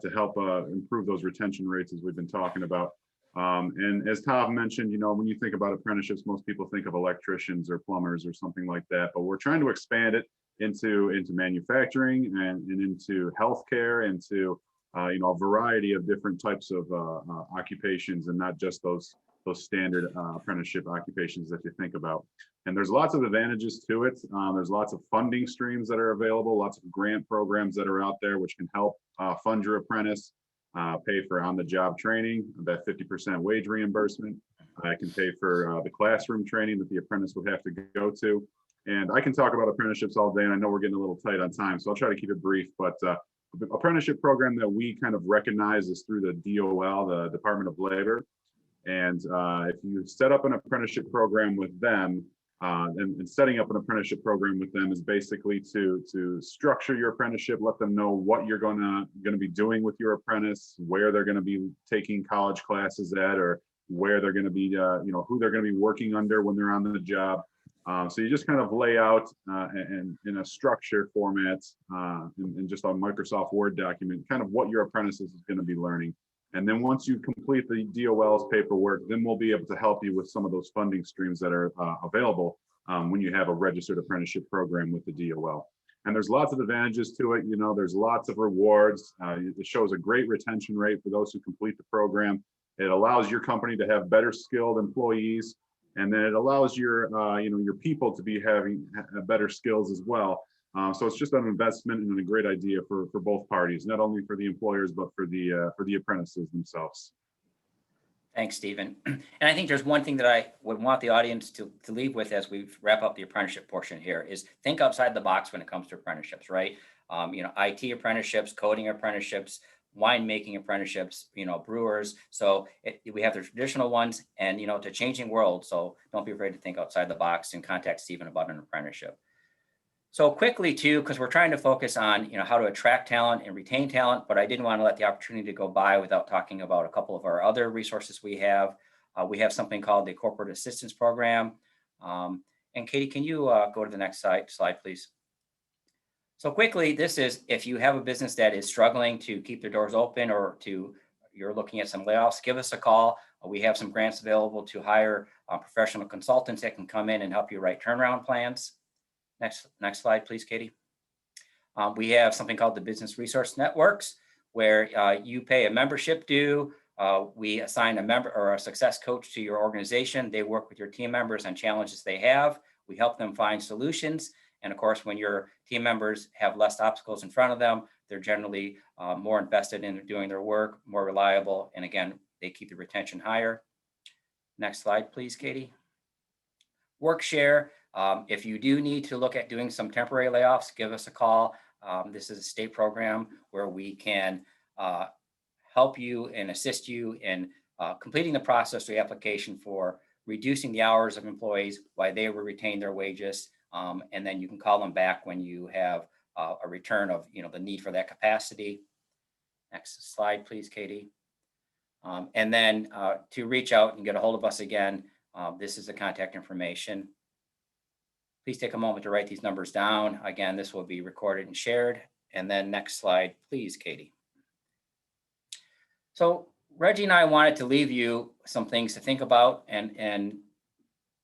to help improve those retention rates, as we've been talking about. And as Tom mentioned, when you think about apprenticeships, most people think of electricians or plumbers or something like that, but we're trying to expand it into manufacturing and into healthcare, into a variety of different types of occupations, and not just those standard apprenticeship occupations that you think about. And there's lots of advantages to it. There's lots of funding streams that are available, lots of grant programs that are out there which can help fund your apprentice, pay for on-the-job training, that 50% wage reimbursement. I can pay for the classroom training that the apprentice would have to go to. And I can talk about apprenticeships all day, and I know we're getting a little tight on time, so I'll try to keep it brief. But the apprenticeship program that we kind of recognize is through the DOL, the Department of Labor. And if you set up an apprenticeship program with them, and setting up an apprenticeship program with them is basically to structure your apprenticeship, let them know what you're gonna be doing with your apprentice, where they're gonna be taking college classes at, or where they're gonna be, who they're gonna be working under when they're on the job. So you just kind of lay out and in a structure format, in just a Microsoft Word document, kind of what your apprentice is gonna be learning. And then once you complete the DOL's paperwork, then we'll be able to help you with some of those funding streams that are available when you have a registered apprenticeship program with the DOL. And there's lots of advantages to it. There's lots of rewards. It shows a great retention rate for those who complete the program. It allows your company to have better skilled employees. And then it allows your people to be having better skills as well. So it's just an investment and a great idea for both parties, not only for the employers, but for the apprentices themselves. Thanks, Stephen. And I think there's one thing that I would want the audience to leave with as we wrap up the apprenticeship portion here is think outside the box when it comes to apprenticeships, right? IT apprenticeships, coding apprenticeships, winemaking apprenticeships, brewers. So we have the traditional ones and, it's a changing world. So don't be afraid to think outside the box and contact Stephen about an apprenticeship. So quickly too, because we're trying to focus on, how to attract talent and retain talent, but I didn't want to let the opportunity go by without talking about a couple of our other resources we have. We have something called the Corporate Assistance Program. And Katie, can you go to the next slide, please? So quickly, this is if you have a business that is struggling to keep their doors open or you're looking at some layoffs, give us a call. We have some grants available to hire professional consultants that can come in and help you write turnaround plans. Next slide, please, Katie. We have something called the Business Resource Networks, where you pay a membership due. We assign a member or a success coach to your organization. They work with your team members on challenges they have. We help them find solutions. And of course, when your team members have less obstacles in front of them, they're generally more invested in doing their work, more reliable. And again, they keep the retention higher. Next slide, please, Katie. WorkShare. If you do need to look at doing some temporary layoffs, give us a call. This is a state program where we can help you and assist you in completing the process or the application for reducing the hours of employees while they will retain their wages. And then you can call them back when you have a return of the need for that capacity. Next slide, please, Katie. And then to reach out and get a hold of us again, this is the contact information. Please take a moment to write these numbers down. Again, this will be recorded and shared. And then next slide, please, Katie. So Reggie and I wanted to leave you some things to think about and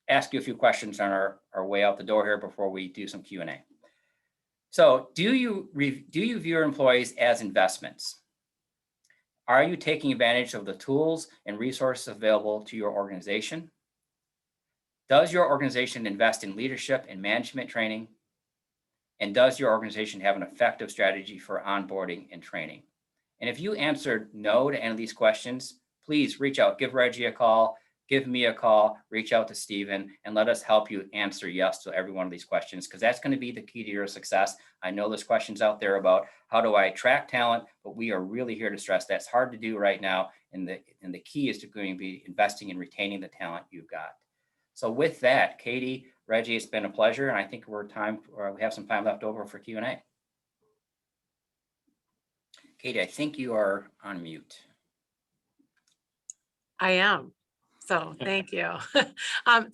ask you a few questions on our way out the door here before we do some Q&A. So do you view your employees as investments? Are you taking advantage of the tools and resources available to your organization? Does your organization invest in leadership and management training? And does your organization have an effective strategy for onboarding and training? And if you answered no to any of these questions, please reach out, give Reggie a call, give me a call, reach out to Stephen, and let us help you answer yes to every one of these questions, because that's going to be the key to your success. I know there's questions out there about how do I attract talent, but we are really here to stress that's hard to do right now. And the key is to going to be investing in retaining the talent you've got. So with that, Katie, Reggie, it's been a pleasure. And I think we have some time left over for Q&A. Katie, I think you are on mute. I am. So thank you.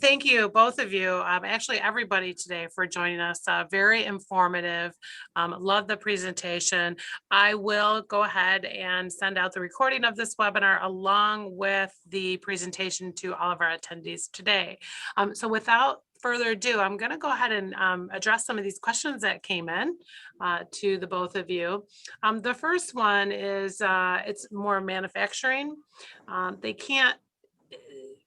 Thank you, both of you. Actually, everybody today for joining us. Very informative. Love the presentation. I will go ahead and send out the recording of this webinar along with the presentation to all of our attendees today. So without further ado, I'm going to go ahead and address some of these questions that came in to the both of you. The first one is it's more manufacturing. They can't.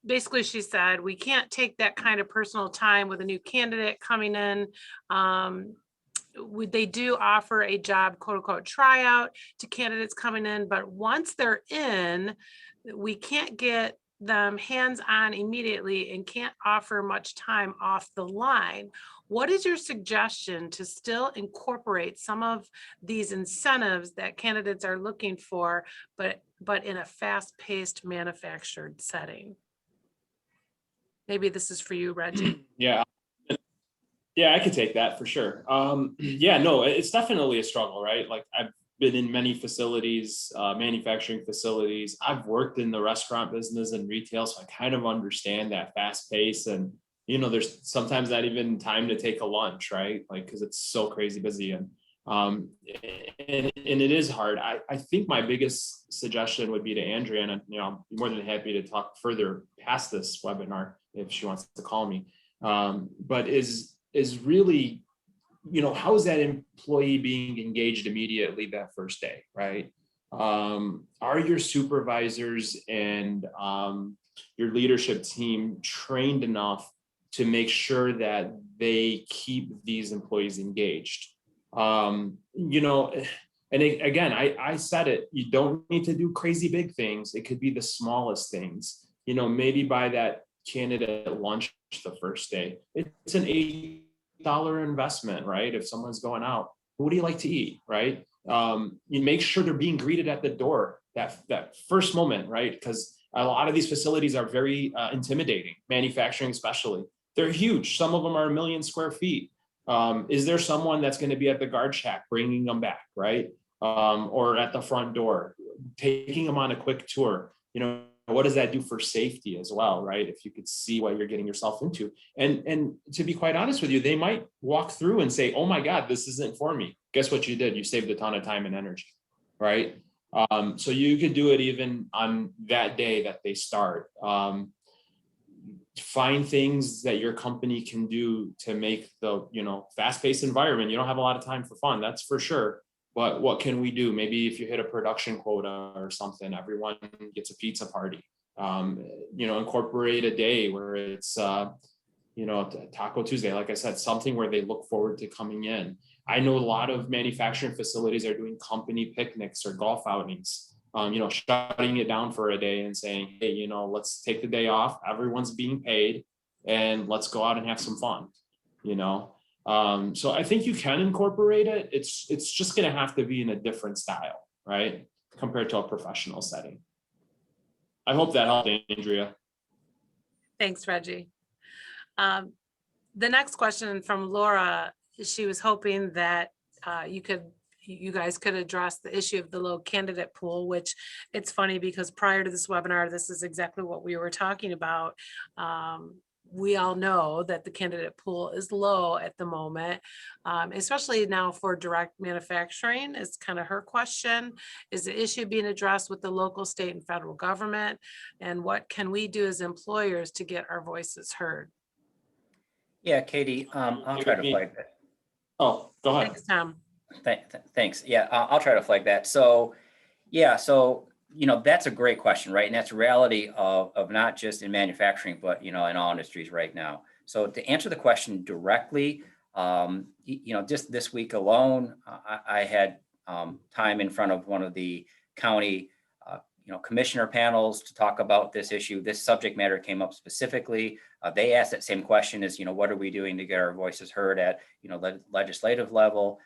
Basically, she said, we can't take that kind of personal time with a new candidate coming in. They do offer a job, quote unquote, tryout to candidates coming in, but once they're in, we can't get them hands-on immediately and can't offer much time off the line. What is your suggestion to still incorporate some of these incentives that candidates are looking for, but in a fast-paced manufactured setting? Maybe this is for you, Reggie. Yeah. Yeah, I could take that for sure. Yeah, no, it's definitely a struggle, right? Like I've been in many facilities, manufacturing facilities. I've worked in the restaurant business and retail, so I kind of understand that fast pace. And, there's sometimes not even time to take a lunch, right? Like, because it's so crazy busy. And it is hard. I think my biggest suggestion would be to Andrea, and I'm more than happy to talk further past this webinar if she wants to call me. But is really, how is that employee being engaged immediately that first day, right? Are your supervisors and your leadership team trained enough to make sure that they keep these employees engaged? Again, I said it, you don't need to do crazy big things. It could be the smallest things, maybe buy that candidate lunch the first day. It's an $8 investment, right? If someone's going out, what do you like to eat, right? You make sure they're being greeted at the door that first moment, right? Because a lot of these facilities are very intimidating, manufacturing especially. They're huge. Some of them are 1 million square feet. Is there someone that's going to be at the guard shack bringing them back, right? Or at the front door, taking them on a quick tour? What does that do for safety as well, right? If you could see what you're getting yourself into. And to be quite honest with you, they might walk through and say, oh my God, this isn't for me. Guess what you did? You saved a ton of time and energy, right? So you could do it even on that day that they start. Find things that your company can do to make the, fast-paced environment. You don't have a lot of time for fun, that's for sure. But what can we do? Maybe if you hit a production quota or something, everyone gets a pizza party. Incorporate a day where it's, Taco Tuesday, like I said, something where they look forward to coming in. I know a lot of manufacturing facilities are doing company picnics or golf outings, shutting it down for a day and saying, hey, let's take the day off. Everyone's being paid and let's go out and have some fun, So I think you can incorporate it. It's just going to have to be in a different style, right? Compared to a professional setting. I hope that helped, Andrea. Thanks, Reggie. The next question from Laura, she was hoping that you guys could address the issue of the low candidate pool, which it's funny because prior to this webinar, this is exactly what we were talking about. We all know that the candidate pool is low at the moment, especially now for direct manufacturing. It's kind of her question. Is the issue being addressed with the local, state, and federal government? And what can we do as employers to get our voices heard? Yeah, Katie, I'll try to flag that. Oh, go ahead. Thanks, Tom. Thanks. Yeah, I'll try to flag that. So that's a great question, right? And that's a reality of not just in manufacturing, but, in all industries right now. So to answer the question directly, Just this week alone, I had time in front of one of the county, commissioner panels to talk about this issue. This subject matter came up specifically. They asked that same question is, what are we doing to get our voices heard at, the legislative level?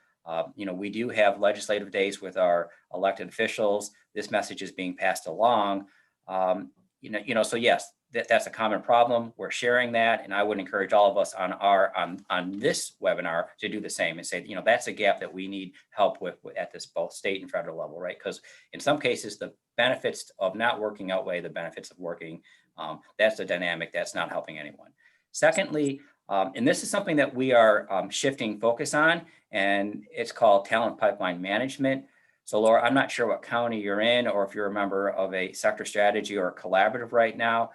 We do have legislative days with our elected officials. This message is being passed along. So yes, that's a common problem. We're sharing that, and I would encourage all of us on this webinar to do the same and say, that's a gap that we need help with at this both state and federal level, right? Because in some cases, the benefits of not working outweigh the benefits of working. That's a dynamic that's not helping anyone. Secondly, and this is something that we are shifting focus on, and it's called talent pipeline management. So Laura, I'm not sure what county you're in or if you're a member of a sector strategy or a collaborative right now,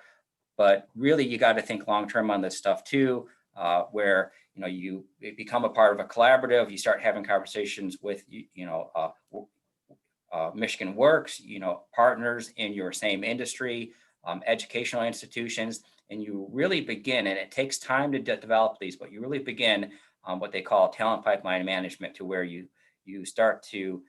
but really you got to think long-term on this stuff too, where you become a part of a collaborative, you start having conversations with Michigan Works, partners in your same industry, educational institutions, and you really begin, and it takes time to develop these, but you really begin what they call talent pipeline management, to where you start to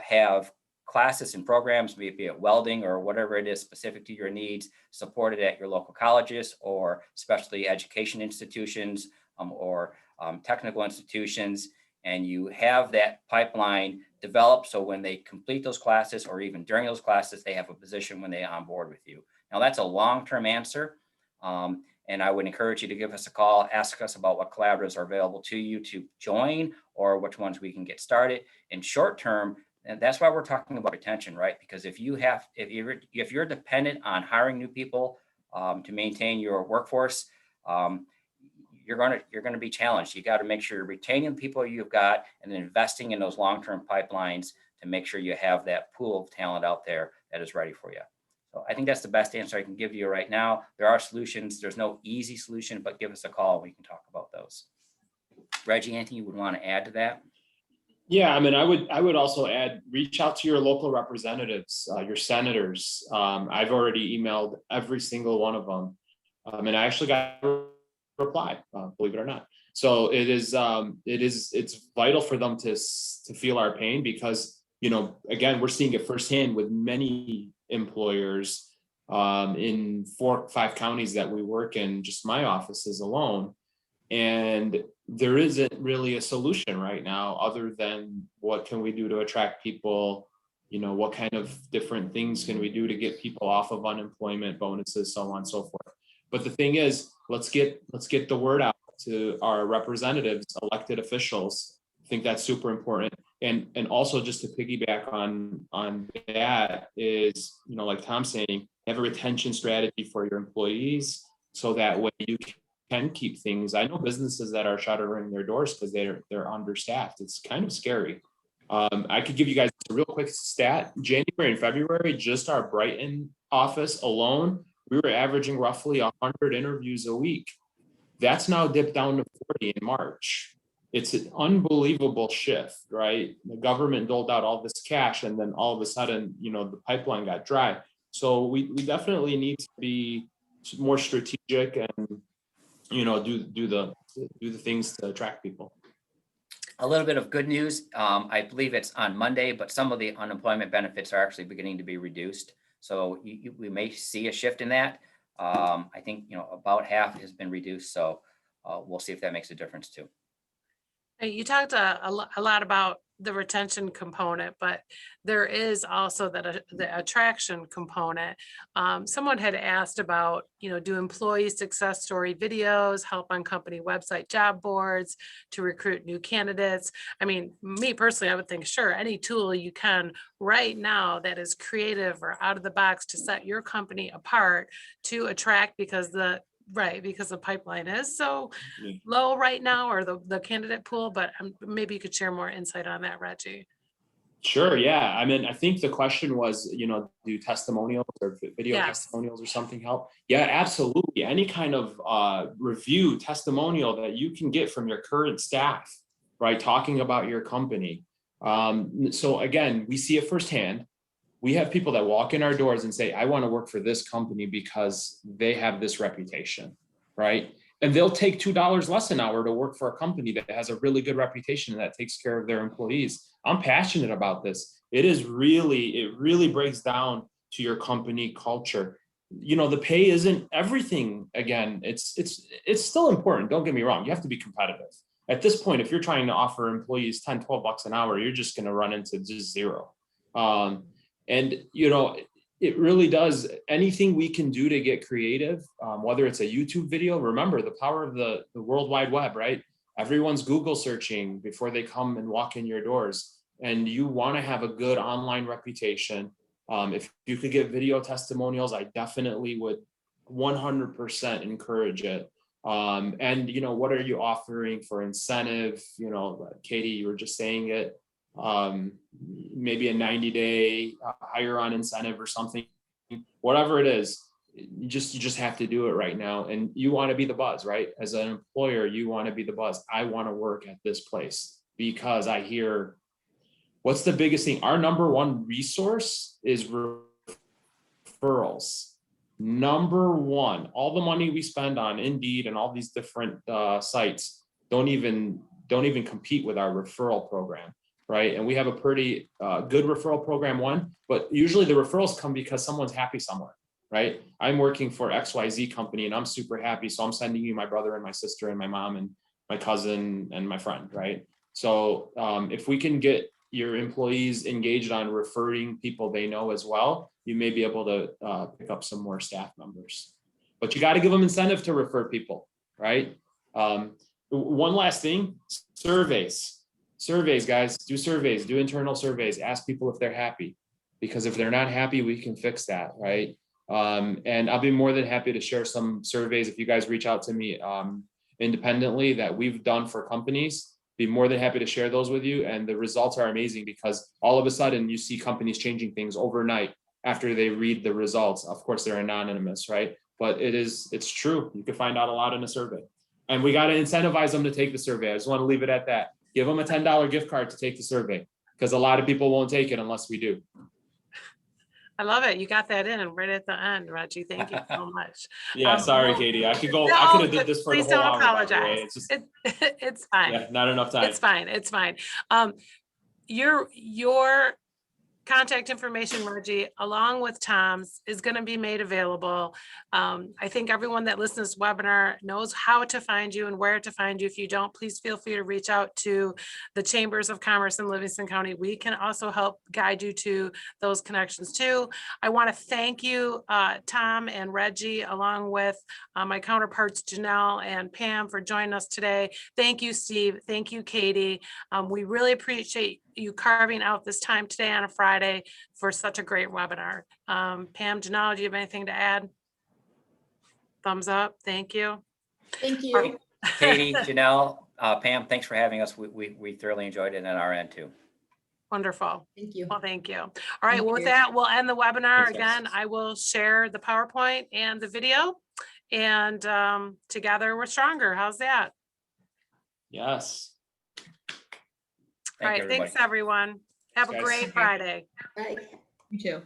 have classes and programs, be it welding or whatever it is specific to your needs, supported at your local colleges or specialty education institutions or technical institutions. And you have that pipeline developed so when they complete those classes or even during those classes, they have a position when they onboard with you. Now that's a long-term answer. And I would encourage you to give us a call, ask us about what collaboratives are available to you to join or which ones we can get started. In short term, and that's why we're talking about retention, right? Because if you're dependent on hiring new people to maintain your workforce, you're going to be challenged. You got to make sure you're retaining the people you've got and then investing in those long-term pipelines to make sure you have that pool of talent out there that is ready for you. So I think that's the best answer I can give you right now. There are solutions. There's no easy solution, but give us a call and we can talk about those. Reggie, anything you would want to add to that? Yeah, I would also add, reach out to your local representatives, your senators. I've already emailed every single one of them. And I actually got a reply, believe it or not. So it's vital for them to feel our pain because, again, we're seeing it firsthand with many employers in 4 or 5 counties that we work in, just my offices alone. And there isn't really a solution right now other than what can we do to attract people, what kind of different things can we do to get people off of unemployment bonuses, so on and so forth. But the thing is, let's get the word out to our representatives, elected officials. I think that's super important. And also just to piggyback on that is, like Tom's saying, have a retention strategy for your employees so that way you can keep things. I know businesses that are shuttering their doors because they're understaffed. It's kind of scary. I could give you guys a real quick stat. January and February, just our Brighton office alone, we were averaging roughly 100 interviews a week. That's now dipped down to 40 in March. It's an unbelievable shift, right? The government doled out all this cash and then all of a sudden, the pipeline got dry. So we definitely need to be more strategic and do the things to attract people. A little bit of good news. I believe it's on Monday, but some of the unemployment benefits are actually beginning to be reduced. So we may see a shift in that. I think, about half has been reduced. So we'll see if that makes a difference too. You talked a lot about the retention component, but there is also the attraction component. Someone had asked about, do employee success story videos help on company website job boards to recruit new candidates? I mean, me personally, I would think, sure, any tool you can right now that is creative or out of the box to set your company apart to attract, because the pipeline is so low right now, or the candidate pool, but maybe you could share more insight on that, Reggie. Sure. Yeah. I think the question was, do testimonials or video Yes. testimonials or something help? Yeah, absolutely. Any kind of review testimonial that you can get from your current staff, right? Talking about your company. So again, we see it firsthand. We have people that walk in our doors and say, I want to work for this company because they have this reputation, right? and they'll take $2 less an hour to work for a company that has a really good reputation and that takes care of their employees. I'm passionate about this. It really breaks down to your company culture. You know, the pay isn't everything. Again, it's still important. Don't get me wrong. You have to be competitive. At this point, if you're trying to offer employees 10, 12 bucks an hour, you're just going to run into just zero. And, you know, it really does. Anything we can do to get creative, whether it's a YouTube video, remember the power of the World Wide Web, right? Everyone's Google searching before they come and walk in your doors. And you want to have a good online reputation. If you could get video testimonials, I definitely would 100% encourage it. And, you know, what are you offering for incentive? You know, Katie, you were just saying it. Maybe a 90-day hire on incentive or something, whatever it is, you just have to do it right now. And you want to be the buzz, right? As an employer, you want to be the buzz. I want to work at this place because I hear, what's the biggest thing? Our number one resource is referrals. Number one, all the money we spend on Indeed and all these different sites don't even compete with our referral program. Right. And we have a pretty good referral program, but usually the referrals come because someone's happy somewhere, right? I'm working for XYZ company and I'm super happy. So I'm sending you my brother and my sister and my mom and my cousin and my friend, right? So if we can get your employees engaged on referring people they know as well, you may be able to pick up some more staff members. But you got to give them incentive to refer people, right? One last thing, surveys. Surveys, guys, do surveys, do internal surveys, ask people if they're happy, because if they're not happy, we can fix that, right? And I'll be more than happy to share some surveys if you guys reach out to me independently that we've done for companies. Be more than happy to share those with you. And the results are amazing because all of a sudden you see companies changing things overnight after they read the results. Of course, they're anonymous, right? But it's true. You can find out a lot in a survey. And we got to incentivize them to take the survey. I just want to leave it at that. Give them a $10 gift card to take the survey because a lot of people won't take it unless we do. I love it. You got that in right at the end, Reggie. Thank you so much. Yeah, sorry, Katie. I could have did this for the Please whole don't hour. By the way. apologize. It's just, It's fine. yeah, not enough time. It's fine. It's fine. Your contact information, Reggie, along with Tom's, is going to be made available. I think everyone that listens to this webinar knows how to find you and where to find you. If you don't, please feel free to reach out to the Chambers of Commerce in Livingston County. We can also help guide you to those connections too. I want to thank you, Tom and Reggie, along with my counterparts, Janelle and Pam, for joining us today. Thank you, Steve. Thank you, Katie. We really appreciate you carving out this time today on a Friday for such a great webinar. Pam, Janelle, do you have anything to add? Thumbs up. Thank you. Thank you. Katie, Janelle, Pam, thanks for having us. We thoroughly enjoyed it on our end too. Wonderful. Thank you. Well, thank you. All right. Thank Well, with you. that, we'll end the webinar. Thanks, guys. Again, I will share the PowerPoint and the video, and together we're stronger. How's that? Yes. All right. Thank you, everybody. Thanks, everyone. Have a Guys. great Friday. Bye. You too.